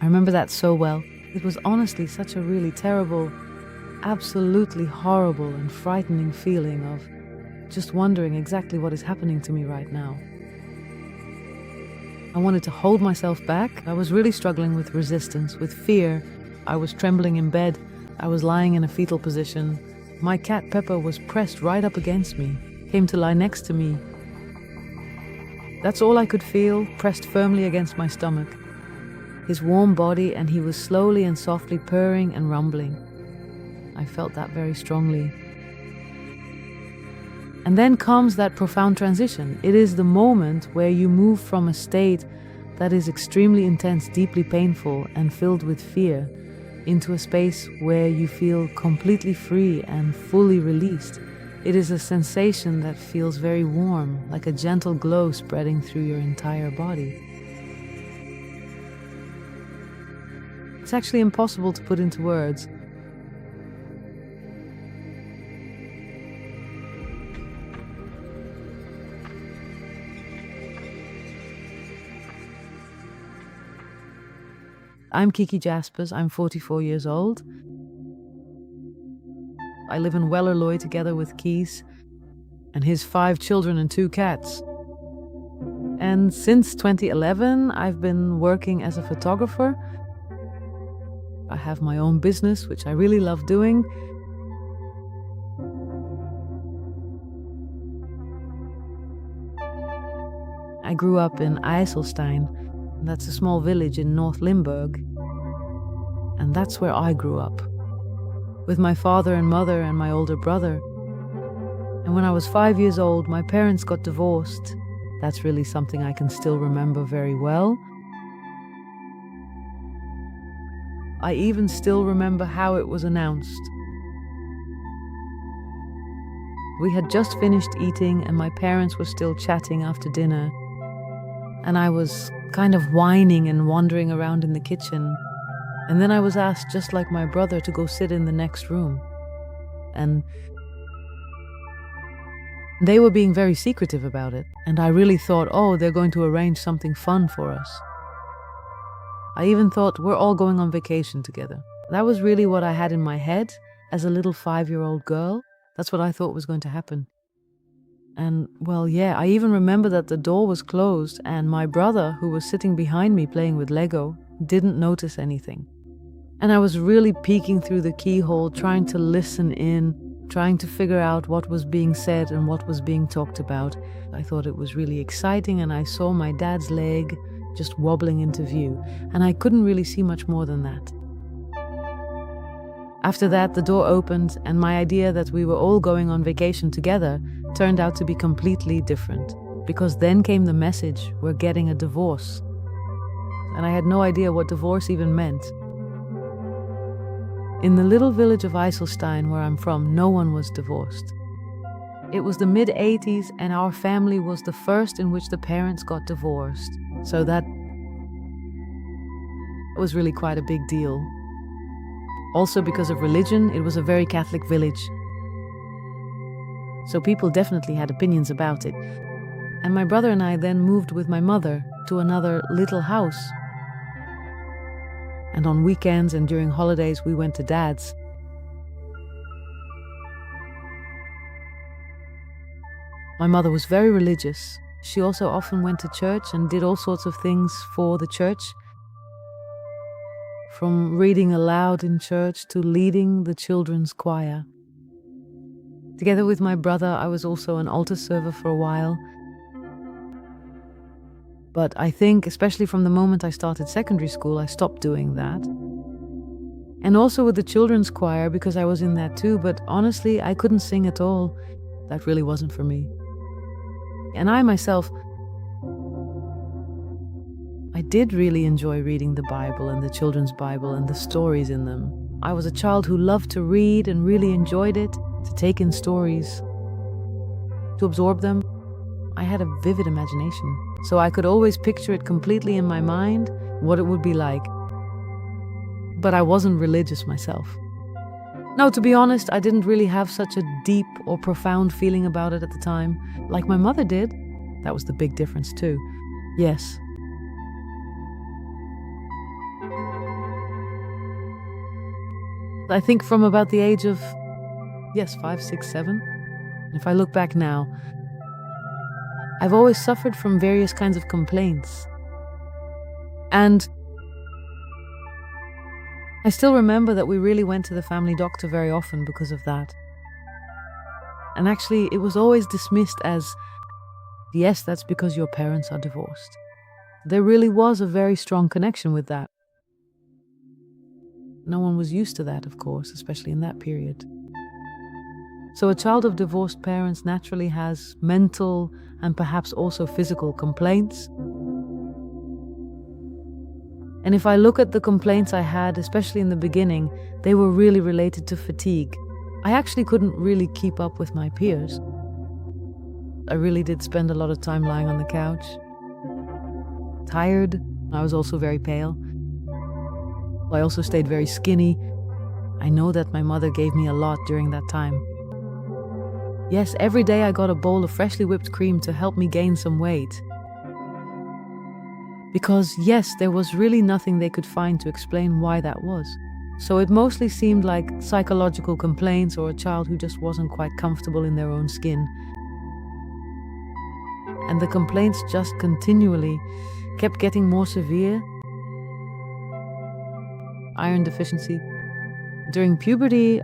remember that so well. It was honestly such a really terrible, absolutely horrible and frightening feeling of just wondering exactly what is happening to me right now. I wanted to hold myself back. I was really struggling with resistance, with fear. I was trembling in bed. I was lying in a fetal position. My cat Pepper was pressed right up against me, came to lie next to me. That's all I could feel, pressed firmly against my stomach. His warm body, and he was slowly and softly purring and rumbling. I felt that very strongly. And then comes that profound transition. It is the moment where you move from a state that is extremely intense, deeply painful, and filled with fear, into a space where you feel completely free and fully released. It is a sensation that feels very warm, like a gentle glow spreading through your entire body. It's actually impossible to put into words. I'm Kiki Jaspers. I'm 44 years old. I live in Wellerloy together with Kees and his 5 children and 2 cats. And since 2011, I've been working as a photographer. I have my own business, which I really love doing. I grew up in IJsselstein. That's a small village in North Limburg. And that's where I grew up, with my father and mother and my older brother. And when I was 5 years old, my parents got divorced. That's really something I can still remember very well. I even still remember how it was announced. We had just finished eating and my parents were still chatting after dinner. And I was kind of whining and wandering around in the kitchen. And then I was asked, just like my brother, to go sit in the next room. And they were being very secretive about it. And I really thought, oh, they're going to arrange something fun for us. I even thought, we're all going on vacation together. That was really what I had in my head as a little 5-year-old girl. That's what I thought was going to happen. And, well, yeah, I even remember that the door was closed and my brother, who was sitting behind me playing with Lego, didn't notice anything. And I was really peeking through the keyhole, trying to listen in, trying to figure out what was being said and what was being talked about. I thought it was really exciting, and I saw my dad's leg just wobbling into view, and I couldn't really see much more than that. After that, the door opened, and my idea that we were all going on vacation together turned out to be completely different. Because then came the message, we're getting a divorce. And I had no idea what divorce even meant. In the little village of IJsselstein, where I'm from, no one was divorced. It was the mid-80s, and our family was the first in which the parents got divorced. So that was really quite a big deal. Also, because of religion, it was a very Catholic village. So people definitely had opinions about it. And my brother and I then moved with my mother to another little house. And on weekends and during holidays, we went to Dad's. My mother was very religious. She also often went to church and did all sorts of things for the church. From reading aloud in church to leading the children's choir. Together with my brother, I was also an altar server for a while. But I think, especially from the moment I started secondary school, I stopped doing that. And also with the children's choir, because I was in that too, but honestly, I couldn't sing at all. That really wasn't for me. And I myself, I did really enjoy reading the Bible and the children's Bible and the stories in them. I was a child who loved to read and really enjoyed it, to take in stories, to absorb them. I had a vivid imagination, so I could always picture it completely in my mind, what it would be like. But I wasn't religious myself. No, to be honest, I didn't really have such a deep or profound feeling about it at the time, like my mother did. That was the big difference too. Yes. I think from about the age of, yes, 5, 6, 7. If I look back now, I've always suffered from various kinds of complaints. And I still remember that we really went to the family doctor very often because of that. And actually, it was always dismissed as, yes, that's because your parents are divorced. There really was a very strong connection with that. No one was used to that, of course, especially in that period. So a child of divorced parents naturally has mental and perhaps also physical complaints. And if I look at the complaints I had, especially in the beginning, they were really related to fatigue. I actually couldn't really keep up with my peers. I really did spend a lot of time lying on the couch. Tired. I was also very pale. I also stayed very skinny. I know that my mother gave me a lot during that time. Yes, every day I got a bowl of freshly whipped cream to help me gain some weight. Because yes, there was really nothing they could find to explain why that was. So it mostly seemed like psychological complaints or a child who just wasn't quite comfortable in their own skin. And the complaints just continually kept getting more severe. Iron deficiency. During puberty,